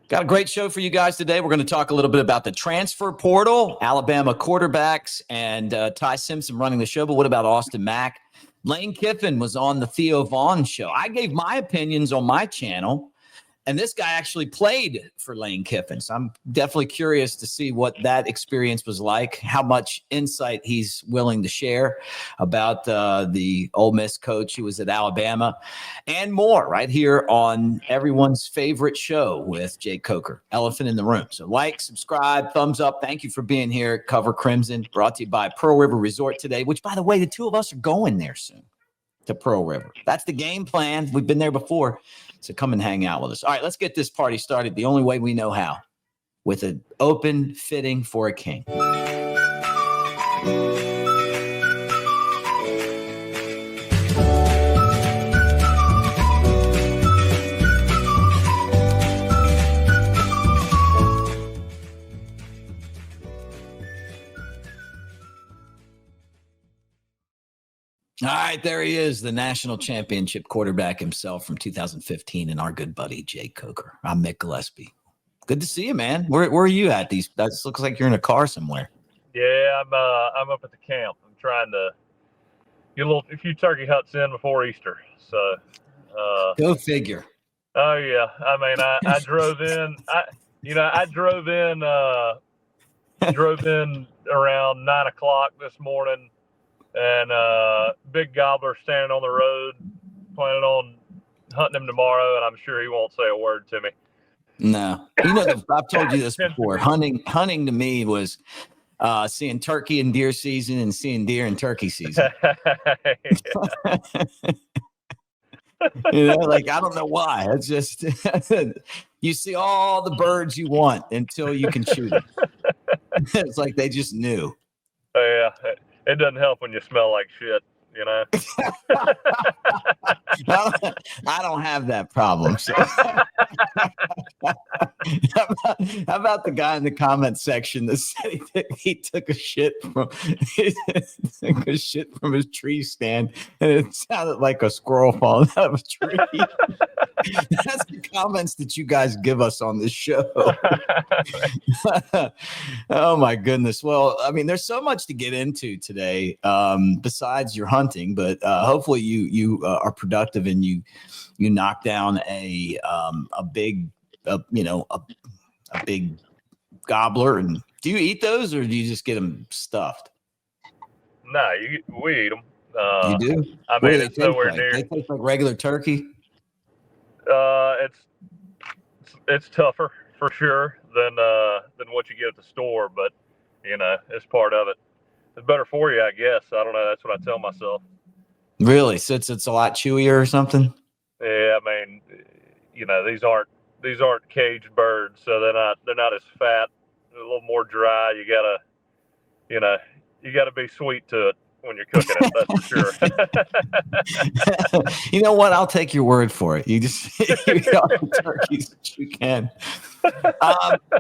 Got a great show for you guys today. We're going to talk a little bit about the transfer portal, Alabama quarterbacks, and Ty Simpson running the show. But what about Austin Mack? Lane Kiffin was on the Theo Vaughn show. I gave my opinions on my channel, and this guy actually played for Lane Kiffin. So I'm definitely curious to see what that experience was like, how much insight he's willing to share about the Ole Miss coach who was at Alabama, and more right here on everyone's favorite show with Jake Coker, Elephant in the Room. So like, subscribe, thumbs up. Thank you for being here. Cover Crimson, brought to you by Pearl River Resort today, which, by the way, the two of us are going there soon to Pearl River. That's the game plan. We've been there before. So come and hang out with us. All right, let's get this party started the only way we know how, with an open fitting for a king. All right, there he is, the national championship quarterback himself from 2015, and our good buddy, Jake Coker. I'm Mick Gillispie. Good to see you, man. Where are you at? That looks like you're in a car somewhere. Yeah, I'm up at the camp. I'm trying to get a few turkey hunts in before Easter. So, go figure. Oh yeah, I mean, I drove in. Drove in around 9 o'clock this morning. And Big Gobbler standing on the road, planning on hunting him tomorrow, and I'm sure he won't say a word to me. No, I've told you this before. Hunting to me was seeing turkey in deer season and seeing deer in turkey season. Like, I don't know why. It's just you see all the birds you want until you can shoot them. It's like they just knew. Yeah. It doesn't help when you smell like shit, you know. I don't have that problem. So. How about the guy in the comment section that said he took a shit from his tree stand, and it sounded like a squirrel falling out of a tree. That's the comments that you guys give us on this show. Oh my goodness. Well, I mean, there's so much to get into today, besides your hunting, but hopefully you are productive and you knock down a big gobbler. And do you eat those, or do you just get them stuffed? No, we eat them. You do? I mean, it's nowhere near. They taste like regular turkey. It's tougher for sure than what you get at the store, but it's part of it. It's better for you, I guess. I don't know. That's what I tell myself. Really? So it's a lot chewier or something? Yeah, I mean, these aren't caged birds, so they're not as fat. They're a little more dry. You gotta be sweet to it when you're cooking it. That's for sure. You know what? I'll take your word for it. You just eat all the turkeys that you can.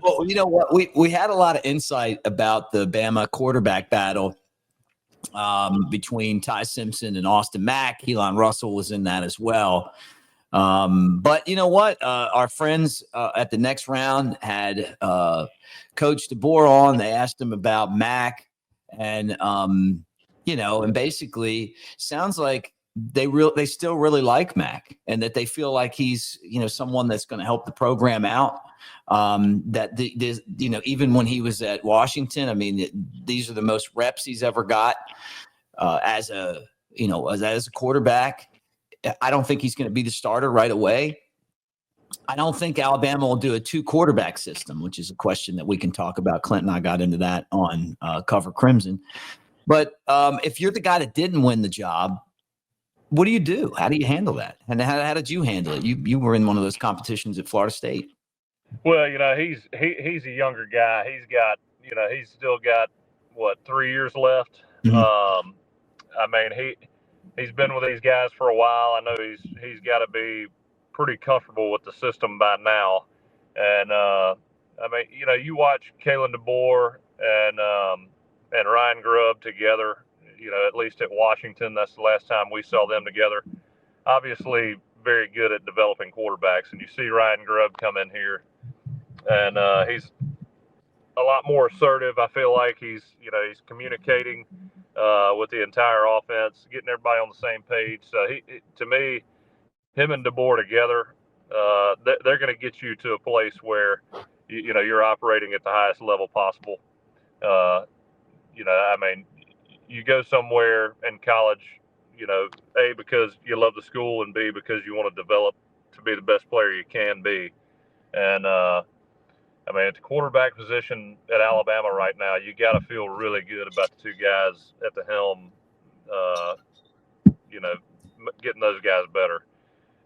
Well, you know what? We had a lot of insight about the Bama quarterback battle between Ty Simpson and Austin Mack. Elon Russell was in that as well. But you know what? Our friends at the next round had Coach DeBoer on. They asked him about Mack, and and basically sounds like they still really like Mack, and that they feel like he's someone that's going to help the program out. That even when he was at Washington, I mean, these are the most reps he's ever got as a quarterback. I don't think he's going to be the starter right away. I don't think Alabama will do a 2 quarterback system, which is a question that we can talk about. Clint and I got into that on Cover Crimson. But if you're the guy that didn't win the job, what do you do? How do you handle that? And how did you handle it? You were in one of those competitions at Florida State. Well, he's a younger guy. He's still got 3 years left. Mm-hmm. I mean, he's been with these guys for a while. I know he's got to be pretty comfortable with the system by now. And I mean, you watch Kalen DeBoer and Ryan Grubb together. At least at Washington, that's the last time we saw them together. Obviously, very good at developing quarterbacks. And you see Ryan Grubb come in here, and he's a lot more assertive. I feel like he's communicating with the entire offense, getting everybody on the same page. So to me, him and DeBoer together, they're going to get you to a place where you're operating at the highest level possible. I mean, you go somewhere in college, A, because you love the school, and B, because you want to develop to be the best player you can be. And I mean, at the quarterback position at Alabama right now, you got to feel really good about the two guys at the helm, getting those guys better.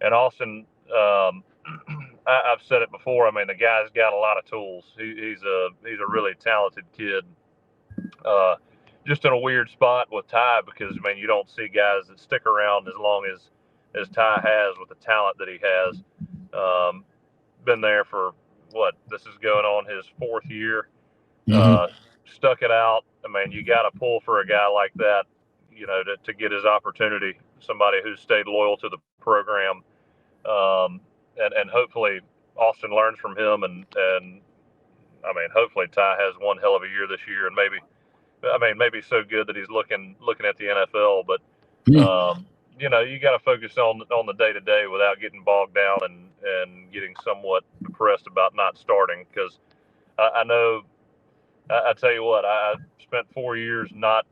And Austin, I've said it before. I mean, the guy's got a lot of tools. He's a really talented kid. Just in a weird spot with Ty, because I mean, you don't see guys that stick around as long as Ty has with the talent that he has. Been there for this is going on his 4th year. Stuck it out. I mean, you got to pull for a guy like that, to get his opportunity. Somebody who's stayed loyal to the program, and hopefully Austin learns from him. And I mean, hopefully Ty has one hell of a year this year, and maybe so good that he's looking at the NFL. But you got to focus on the day to day without getting bogged down and getting somewhat depressed about not starting. Because I know, I tell you what, I spent 4 years not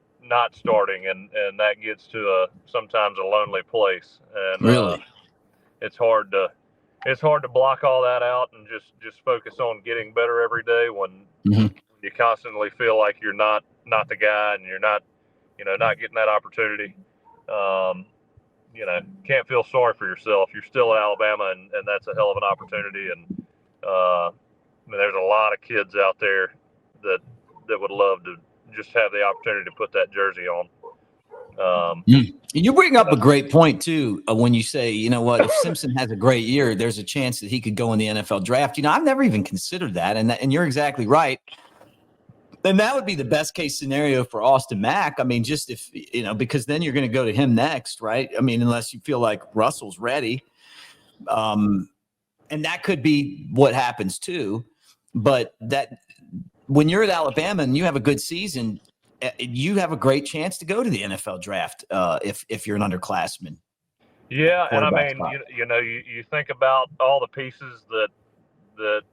starting, and that gets to sometimes a lonely place. And really, it's hard to block all that out and just focus on getting better every day when you constantly feel like you're not the guy, and you're not getting that opportunity. Can't feel sorry for yourself. You're still at Alabama, and that's a hell of an opportunity. And I mean, there's a lot of kids out there that would love to just have the opportunity to put that jersey on. You bring up a great point too, when you say, if Simpson has a great year, there's a chance that he could go in the NFL draft. I've never even considered that, and you're exactly right. And that would be the best case scenario for Austin Mack. I mean, just if, because then you're going to go to him next, right? I mean, unless you feel like Russell's ready. And that could be what happens too. But that when you're at Alabama and you have a good season, you have a great chance to go to the NFL draft if you're an underclassman. Yeah, and I mean, you think about all the pieces that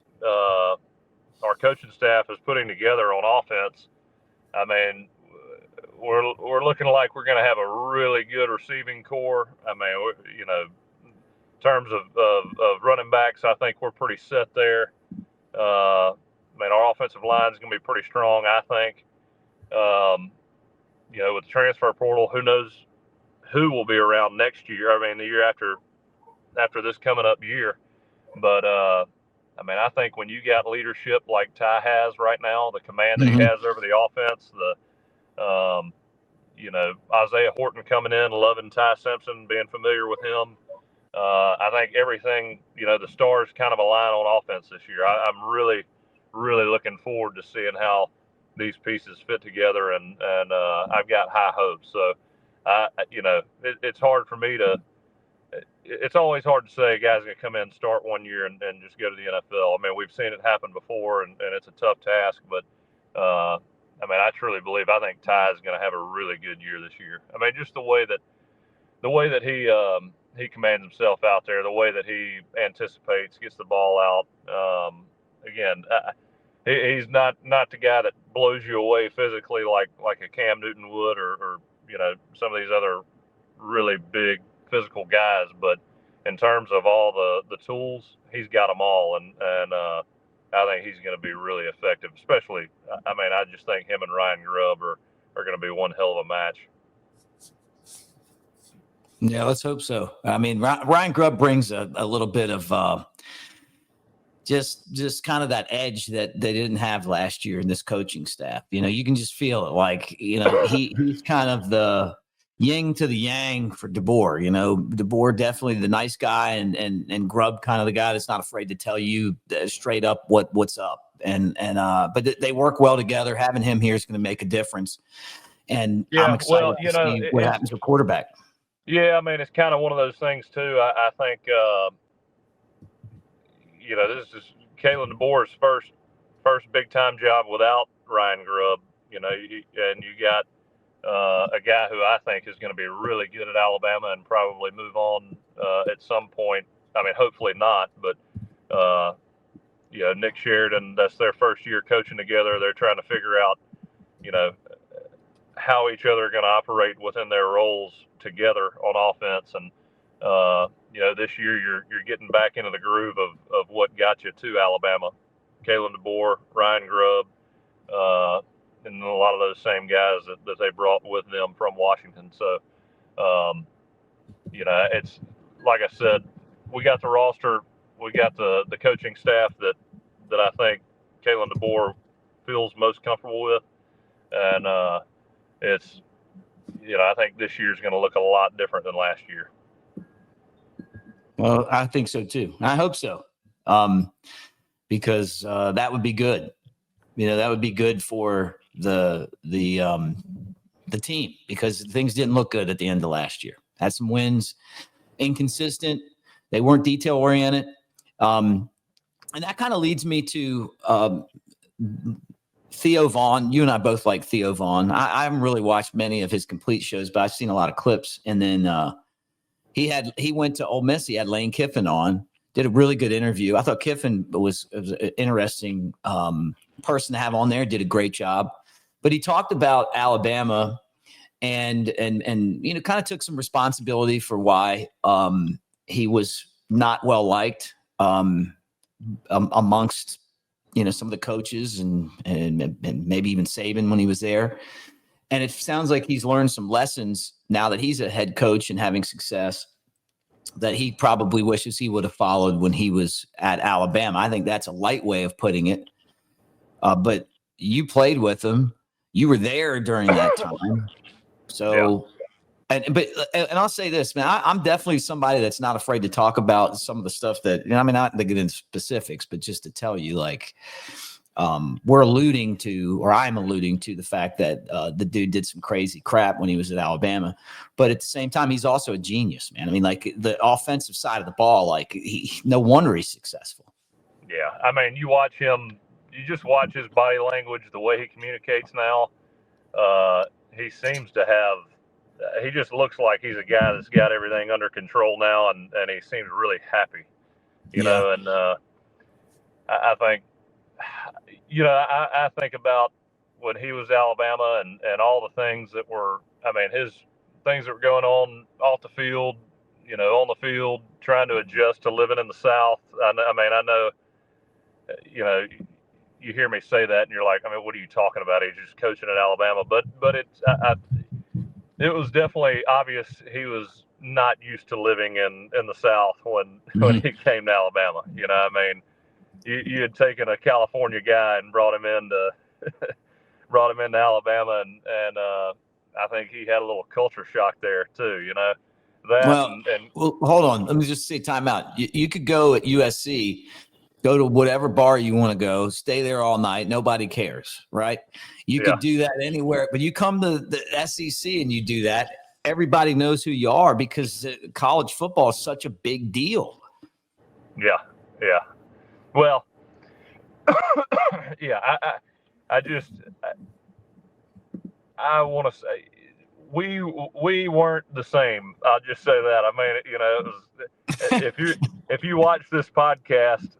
our coaching staff is putting together on offense. I mean, we're looking like we're going to have a really good receiving core. I mean, in terms of running backs, I think we're pretty set there. I mean, our offensive line is going to be pretty strong, I think. With the transfer portal, who knows who will be around next year? I mean, the year after this coming up year. But I mean, I think when you got leadership like Ty has right now, the command that he has over the offense, Isaiah Horton coming in, loving Ty Simpson, being familiar with him, I think everything, the stars kind of align on offense this year. I'm really, really looking forward to seeing how these pieces fit together, and I've got high hopes. So, it's hard for me to. It's always hard to say a guy's going to come in and start 1 year and just go to the NFL. I mean, we've seen it happen before, and it's a tough task. But I mean, I truly believe, I think Ty is going to have a really good year this year. I mean, just the way that he commands himself out there, the way that he anticipates, gets the ball out. Again, he's not the guy that blows you away physically like a Cam Newton would, or some of these other really big physical guys, but in terms of all the tools, he's got them all, and I think he's going to be really effective. Especially, I mean, I just think him and Ryan Grubb are going to be one hell of a match. Yeah, let's hope so. I mean, Ryan Grubb brings a little bit of just kind of that edge that they didn't have last year in this coaching staff. You can just feel it. Like, he's kind of the yin to the yang for DeBoer. DeBoer definitely the nice guy, and Grubb kind of the guy that's not afraid to tell you straight up what's up. But they work well together. Having him here is going to make a difference. And I'm excited to see what happens with quarterback. Yeah, I mean, it's kind of one of those things too. I think, this is Kalen DeBoer's first big time job without Ryan Grubb. And you got a guy who I think is going to be really good at Alabama and probably move on at some point. I mean, hopefully not, but Nick Sheridan, that's their first year coaching together. They're trying to figure out, how each other are going to operate within their roles together on offense. And this year you're getting back into the groove of what got you to Alabama. Kalen DeBoer, Ryan Grubb, and a lot of those same guys that they brought with them from Washington. So, it's like I said, we got the roster, we got the coaching staff that I think Kalen DeBoer feels most comfortable with, and it's I think this year's going to look a lot different than last year. Well, I think so too. I hope so, because that would be good. That would be good for the team, because things didn't look good at the end of last year. Had some wins, inconsistent. They weren't detail oriented, and that kind of leads me to Theo Vaughn. You and I both like Theo Vaughn. I haven't really watched many of his complete shows, but I've seen a lot of clips. And then he went to Ole Miss. He had Lane Kiffin on. Did a really good interview. I thought Kiffin was an interesting person to have on there. Did a great job. But he talked about Alabama and kind of took some responsibility for why he was not well liked amongst some of the coaches and maybe even Saban when he was there. And it sounds like he's learned some lessons now that he's a head coach and having success that he probably wishes he would have followed when he was at Alabama. I think that's a light way of putting it. But you played with him. You were there during that time. So, yeah. And I'll say this, man, I'm definitely somebody that's not afraid to talk about some of the stuff that, not to get into specifics, but just to tell you, like, we're alluding to, or I'm alluding to the fact that the dude did some crazy crap when he was at Alabama, but at the same time, he's also a genius, man. I mean, like, the offensive side of the ball, like, no wonder he's successful. Yeah. I mean, you watch him, you just watch his body language, the way he communicates now. He seems to have, he just looks like he's a guy that's got everything under control now, and he seems really happy, you know, and I think, I think about when he was Alabama and all the things that were, his things that were going on off the field, on the field, trying to adjust to living in the South. I know, you hear me say that and you're like, what are you talking about? He's just coaching at Alabama. But it was definitely obvious he was not used to living in the South when he came to Alabama. You had taken a California guy and brought him into Alabama, and I think he had a little culture shock there too. Well, hold on. Let me just say time out. You could go at USC, go to whatever bar you want to go, stay there all night. Nobody cares, right? You could do that anywhere, but you come to the SEC and you do that. Everybody knows who you are because college football is such a big deal. Yeah. Well, I want to say we weren't the same. I'll just say that. It was, if you watch this podcast,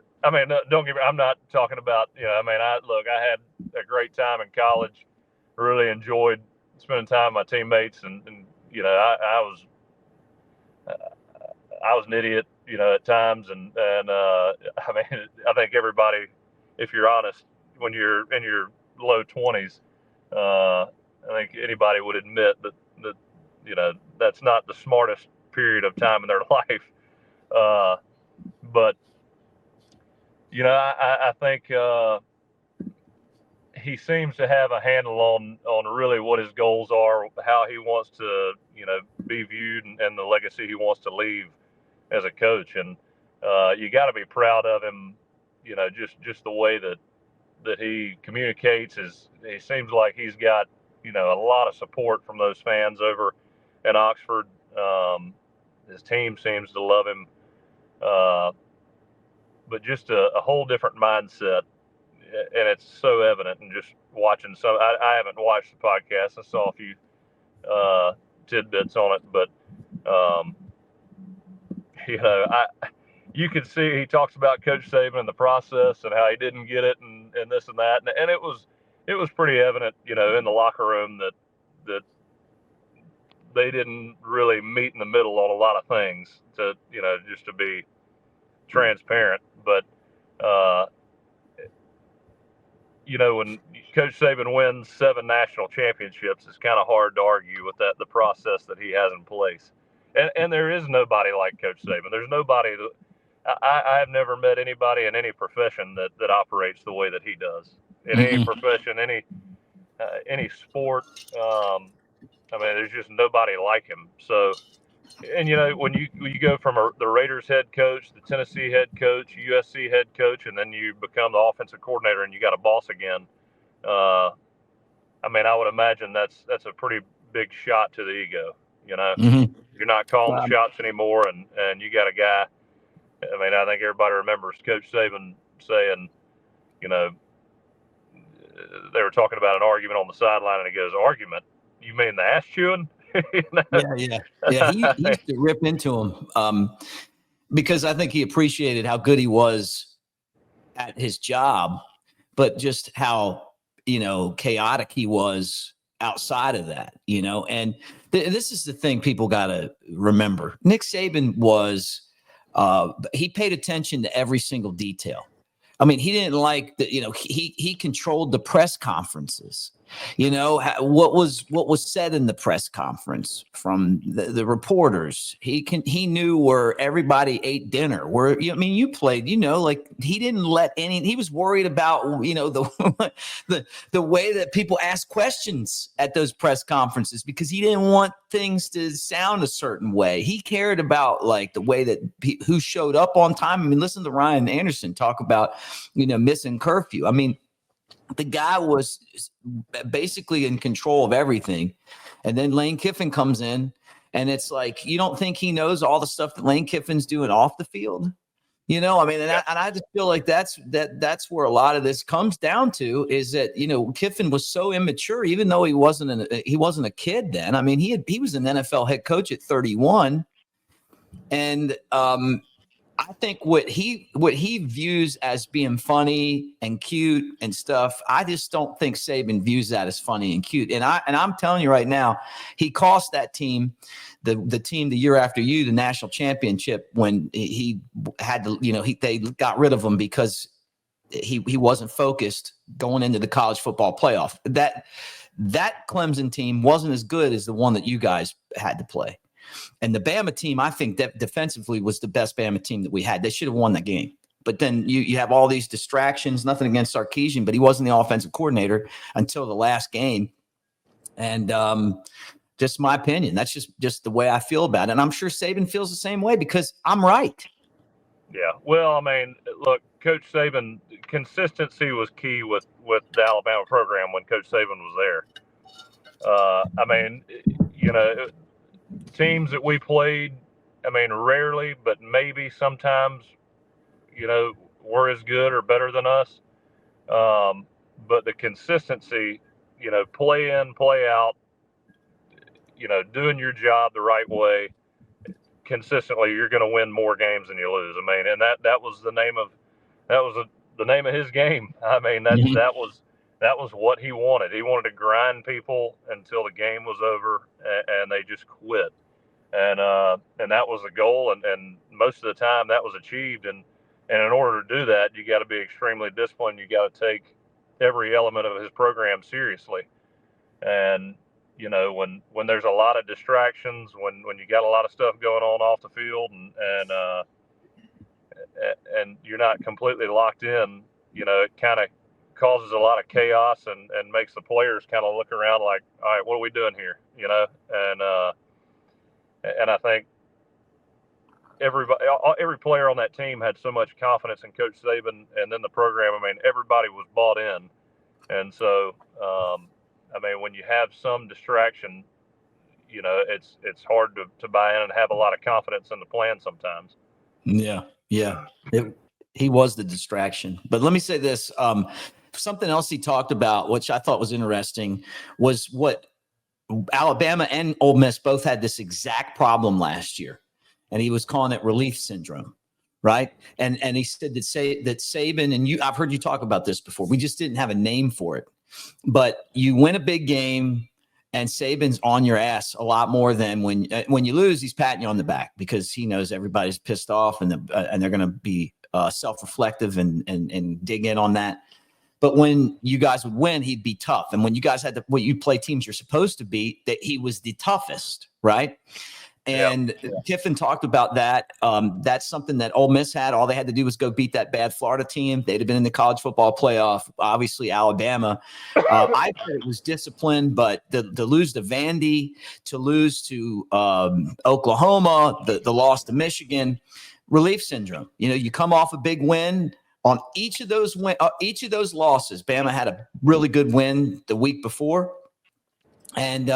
don't get me. I'm not talking about. I had a great time in college. Really enjoyed spending time with my teammates, and I was an idiot, at times, and I think everybody, if you're honest, when you're in your low 20s, I think anybody would admit that that's not the smartest period of time in their life. But I think he seems to have a handle on really what his goals are, how he wants to be viewed, and the legacy he wants to leave as a coach. And you got to be proud of him, just the way that he communicates. He seems like he's got a lot of support from those fans over in Oxford. His team seems to love him. but just a whole different mindset, and it's so evident. And just watching some, I haven't watched the podcast. I saw a few tidbits on it, but you know, you could see he talks about Coach Saban and the process and how he didn't get it and this and that, and it was pretty evident, you know, in the locker room that they didn't really meet in the middle on a lot of things, to, you know, just to be transparent. But you know, when Coach Saban wins 7 national championships, it's kind of hard to argue with the process that he has in place. And there is nobody like Coach Saban. There's nobody that I have never met anybody in any profession that operates the way that he does in any profession, any sport. I mean, there's just nobody like him. So, and you know, when you go from the Raiders head coach, the Tennessee head coach, USC head coach, and then you become the offensive coordinator and you got a boss again. I mean, I would imagine that's a pretty big shot to the ego. You know, you're not calling the shots anymore, and you got a guy. I mean, I think everybody remembers Coach Saban saying, you know, they were talking about an argument on the sideline, and he goes, "Argument? You mean the ass chewing?" You know? Yeah. He used to rip into him because I think he appreciated how good he was at his job, but just how, you know, chaotic he was outside of that, you know. And this is the thing people got to remember. Nick Saban was, he paid attention to every single detail. I mean, he didn't like the, you know, he controlled the press conferences. You know, what was said in the press conference from the reporters. He knew where everybody ate dinner. Where, I mean, you played, you know, like he didn't let any. He was worried about, you know, the way that people ask questions at those press conferences, because he didn't want things to sound a certain way. He cared about like the way that who showed up on time. I mean, listen to Ryan Anderson talk about, you know, missing curfew. I mean, the guy was basically in control of everything. And then Lane Kiffin comes in, and it's like, you don't think he knows all the stuff that Lane Kiffin's doing off the field? You know, I mean, and I just feel like that's where a lot of this comes down to, is that, you know, Kiffin was so immature, even though he wasn't a kid then. I mean, he was an NFL head coach at 31. And I think what he views as being funny and cute and stuff, I just don't think Saban views that as funny and cute. And I'm telling you right now, he cost that team, the team the year after you, the national championship, when he had to, you know, they got rid of him because he wasn't focused going into the college football playoff. That Clemson team wasn't as good as the one that you guys had to play. And the Bama team, I think that defensively was the best Bama team that we had. They should have won that game. But then you have all these distractions, nothing against Sarkisian, but he wasn't the offensive coordinator until the last game. And just my opinion. That's just the way I feel about it. And I'm sure Saban feels the same way, because I'm right. Yeah. Well, I mean, look, Coach Saban, consistency was key with the Alabama program when Coach Saban was there. I mean, you know, teams that we played, I mean, rarely, but maybe sometimes, you know, were as good or better than us. But the consistency, you know, play in, play out, you know, doing your job the right way consistently, you're going to win more games than you lose. I mean, and that was the name of the name of his game. I mean, that was what he wanted. He wanted to grind people until the game was over, and they just quit. And that was the goal, and most of the time that was achieved. And in order to do that, you got to be extremely disciplined. You got to take every element of his program seriously. And you know, when there's a lot of distractions, when you got a lot of stuff going on off the field, and you're not completely locked in, you know, it kind of causes a lot of chaos and makes the players kind of look around like, all right, what are we doing here? You know, and I think every player on that team had so much confidence in Coach Saban and then the program. I mean, everybody was bought in. And so, I mean, when you have some distraction, you know, it's hard to buy in and have a lot of confidence in the plan sometimes. Yeah. He was the distraction. But let me say this. Something else he talked about, which I thought was interesting, was what Alabama and Ole Miss both had this exact problem last year. And he was calling it relief syndrome. Right. And he said that Saban, and I've heard you talk about this before. We just didn't have a name for it. But you win a big game and Saban's on your ass a lot more than when you lose, he's patting you on the back because he knows everybody's pissed off and they're going to be self-reflective and dig in on that. But when you guys would win, he'd be tough. And when you guys had you play teams you're supposed to beat, that he was the toughest, right? And Kiffin talked about that. That's something that Ole Miss had. All they had to do was go beat that bad Florida team. They'd have been in the college football playoff. Obviously, Alabama. I thought it was discipline, but to lose to Vandy, to lose to Oklahoma, the loss to Michigan, relief syndrome. You come off a big win. On each of those losses, Bama had a really good win the week before, and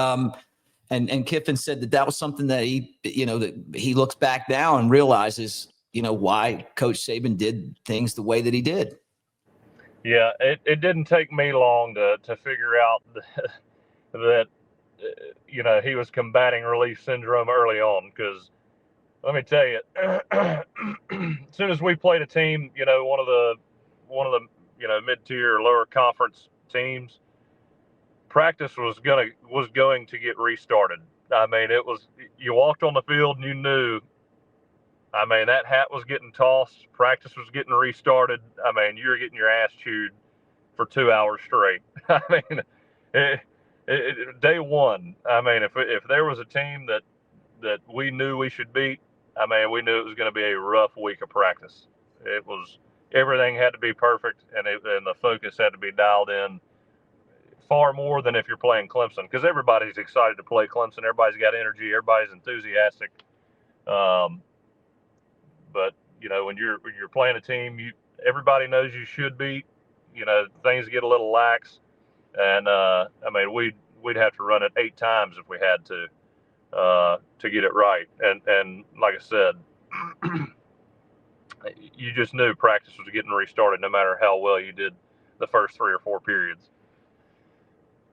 Kiffin said that was something that he looks back now and realizes why Coach Saban did things the way that he did. Yeah, it didn't take me long to figure out that he was combating relief syndrome early on because. Let me tell you, as soon as we played a team, one of the mid-tier or lower conference teams, practice was going to get restarted. I mean, you walked on the field and you knew. I mean, that hat was getting tossed. Practice was getting restarted. I mean, you were getting your ass chewed for 2 hours straight. I mean, day one. I mean, if there was a team that we knew we should beat. I mean, we knew it was going to be a rough week of practice. Everything had to be perfect, and the focus had to be dialed in far more than if you're playing Clemson, because everybody's excited to play Clemson. Everybody's got energy. Everybody's enthusiastic. But when you're playing a team, everybody knows you should beat. Things get a little lax, and I mean, we'd have to run it 8 times if we had to get it right. And like I said, you just knew practice was getting restarted no matter how well you did the first 3 or 4 periods.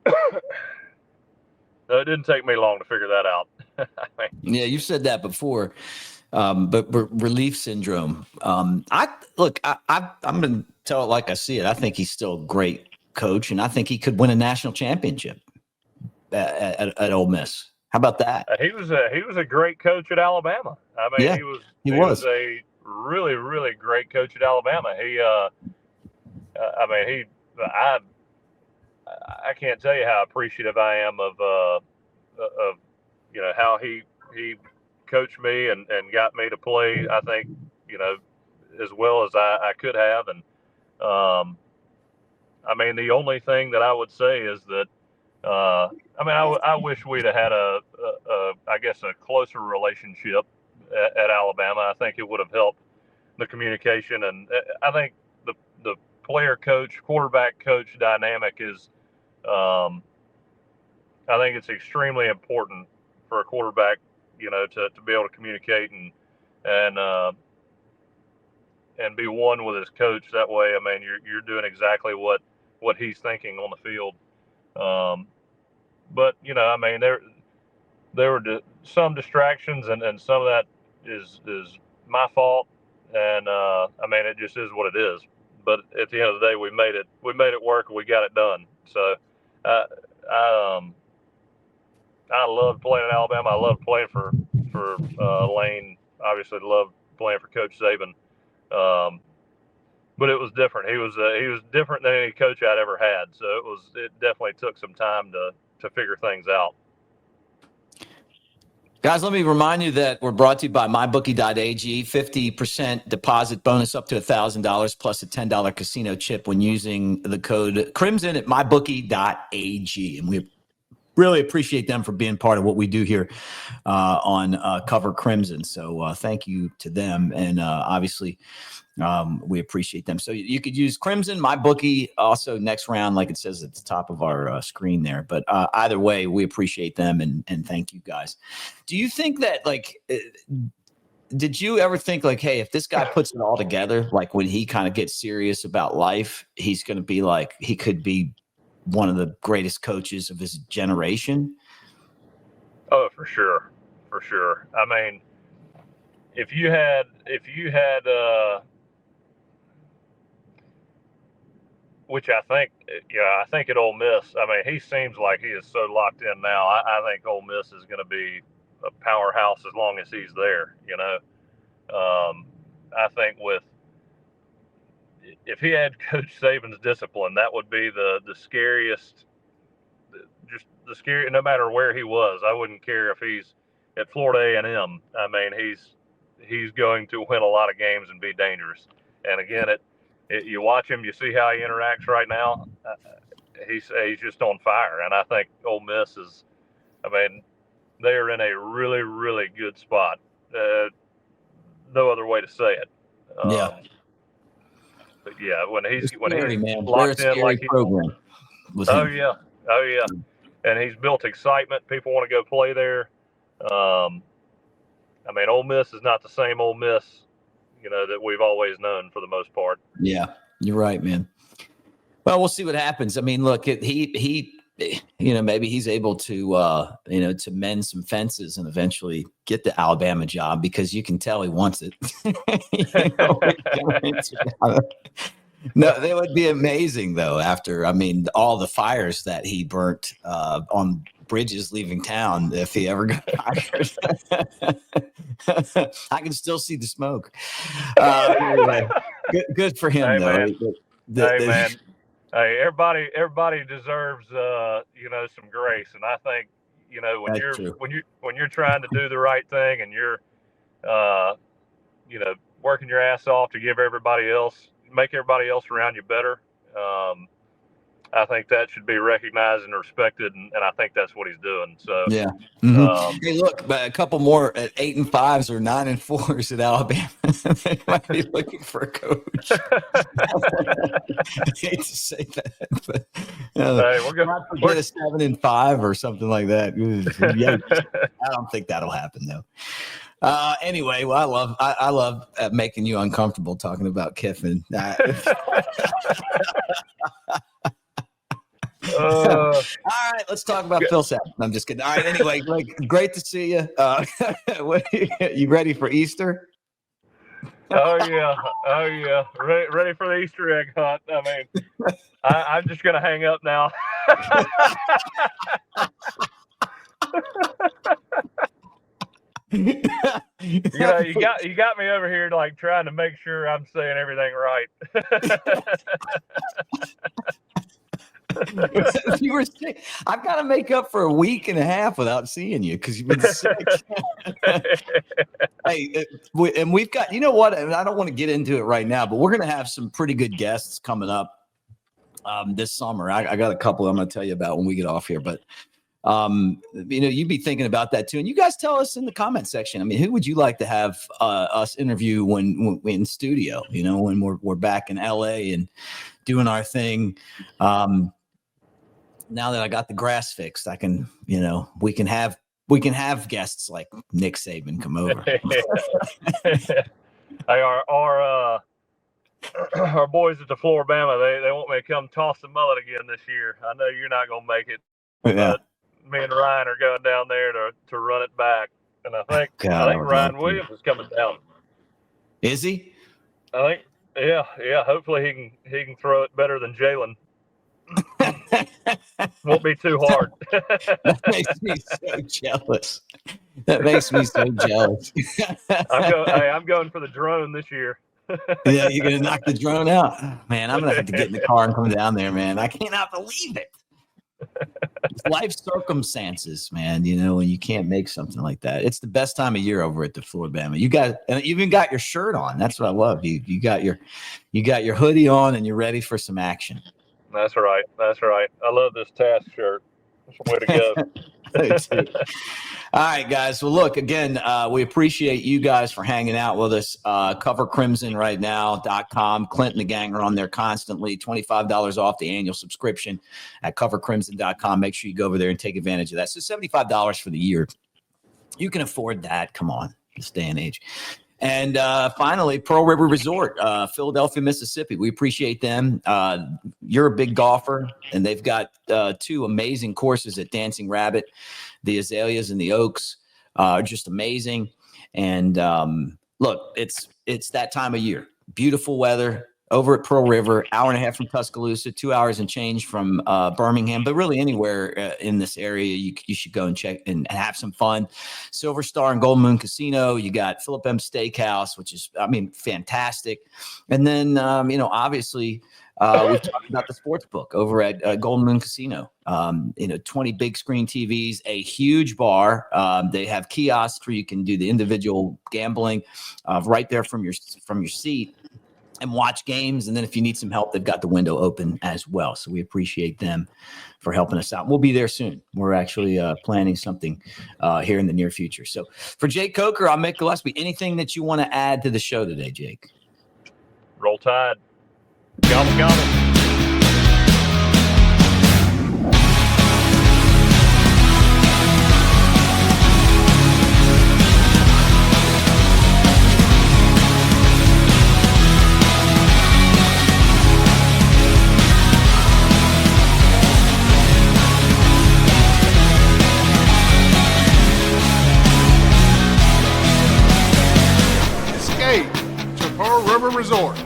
So it didn't take me long to figure that out. Yeah, you've said that before. But relief syndrome. I'm going to tell it like I see it. I think he's still a great coach, and I think he could win a national championship at Ole Miss. How about that? He was a great coach at Alabama. I mean, yeah, he was a really, really great coach at Alabama. I can't tell you how appreciative I am of how he coached me and got me to play. I think as well as I could have, and I mean, the only thing that I would say is that. I wish we'd have had a closer relationship at Alabama. I think it would have helped the communication, and I think the player coach, quarterback coach dynamic is, I think it's extremely important for a quarterback, to be able to communicate and be one with his coach. That way, I mean, you're doing exactly what he's thinking on the field. But I mean, there were some distractions, and some of that is my fault, and I mean, it just is what it is. But at the end of the day, we made it work, and we got it done. So I loved playing in Alabama. I loved playing for Lane. Obviously, loved playing for Coach Saban. But it was different. He was different than any coach I'd ever had. So it definitely took some time to figure things out. Guys, let me remind you that we're brought to you by mybookie.ag. 50% deposit bonus up to $1,000 plus a $10 casino chip when using the code Crimson at mybookie.ag. And we really appreciate them for being part of what we do here on Cover Crimson. So thank you to them. And obviously, we appreciate them. So you could use Crimson, MyBookie, also next round, like it says at the top of our screen there. But either way, we appreciate them and thank you guys. Do you think that did you ever think like, hey, if this guy puts it all together, like when he kind of gets serious about life, he's going to be like, he could be one of the greatest coaches of his generation? Oh, for sure. For sure. I mean, if you had, which I think, I think at Ole Miss, I mean, he seems like he is so locked in now. I think Ole Miss is going to be a powerhouse as long as he's there, I think if he had Coach Saban's discipline, that would be the scariest, just the scary, no matter where he was. I wouldn't care if he's at Florida A&M. I mean, he's going to win a lot of games and be dangerous. And again, you watch him, you see how he interacts right now. He's just on fire, and I think Ole Miss is. I mean, they are in a really, really good spot. No other way to say it. Yeah. But yeah, when he's man. locked in like he. Program. Oh yeah, and he's built excitement. People want to go play there. I mean, Ole Miss is not the same Ole Miss, that we've always known for the most part. Yeah, you're right, man. Well, we'll see what happens. I mean, look, he maybe he's able to, to mend some fences and eventually get the Alabama job, because you can tell he wants it. No, they would be amazing though. After, all the fires that he burnt on bridges leaving town, if he ever got hired. I can still see the smoke. Anyway, good for him, though. Man. Hey, everybody deserves some grace, and I think when you're trying to do the right thing and you're working your ass off to make everybody else around you better. I think that should be recognized and respected, and I think that's what he's doing. So yeah. Mm-hmm. Hey, look, a couple more at 8-5s or 9-4s at Alabama. They might be looking for a coach. I hate to say that, but hey, we're get a 7-5 or something like that. I don't think that'll happen though. Anyway, well, I love making you uncomfortable talking about Kiffin. All right, let's talk about Phil Saban. I'm just kidding. All right, anyway, great to see you. You ready for Easter? Oh yeah, ready for the Easter egg hunt. I mean, I'm just gonna hang up now. You got me over here like trying to make sure I'm saying everything right. You were sick. I've got to make up for a week and a half without seeing you because you've been sick. Hey, and we've got, you know what? And I don't want to get into it right now, but we're going to have some pretty good guests coming up this summer. I got a couple I'm going to tell you about when we get off here, but you'd be thinking about that too. And you guys tell us in the comment section. I mean, who would you like to have us interview when in studio, when we're back in LA and doing our thing. Now that I got the grass fixed, I can, we can have guests like Nick Saban come over. Hey, our boys at the Floribama, they want me to come toss the mullet again this year. I know you're not gonna make it, but me and Ryan are going down there to run it back, and I think Ryan Williams is coming down. Is he? I think. Yeah. Hopefully he can throw it better than Jalen. Won't be too hard. That makes me so jealous. I'm going for the drone this year. Yeah, you're gonna knock the drone out, man. I'm gonna have to get in the car and come down there, man. I cannot believe it. It's life circumstances, man. When you can't make something like that, it's the best time of year over at the Floribama. You even got your shirt on. That's what I love. You got your hoodie on and you're ready for some action. That's right. I love this task shirt. That's the way to go. All right, guys. Well, look, again, we appreciate you guys for hanging out with us. CoverCrimsonRightNow.com. Clint and the gang are on there constantly. $25 off the annual subscription at CoverCrimson.com. Make sure you go over there and take advantage of that. So $75 for the year. You can afford that. Come on. this day and age. And finally, Pearl River Resort, Philadelphia, Mississippi. We appreciate them. You're a big golfer, and they've got 2 amazing courses at Dancing Rabbit. The Azaleas and the Oaks are just amazing. And look, it's that time of year. Beautiful weather over at Pearl River, hour and a half from Tuscaloosa, 2 hours and change from Birmingham, but really anywhere in this area, you should go and check and have some fun. Silver Star and Golden Moon Casino. You got Philip M. Steakhouse, which is, fantastic. And then, obviously, we've talked about the sports book over at Golden Moon Casino. 20 big screen TVs, a huge bar. They have kiosks where you can do the individual gambling right there from your seat and watch games. And then if you need some help, they've got the window open as well. So we appreciate them for helping us out. We'll be there soon. We're actually planning something here in the near future. So for Jake Coker, I'm Mick Gillispie. Anything that you want to add to the show today, Jake? Roll Tide. Gobble, gobble. To Pearl River Resort.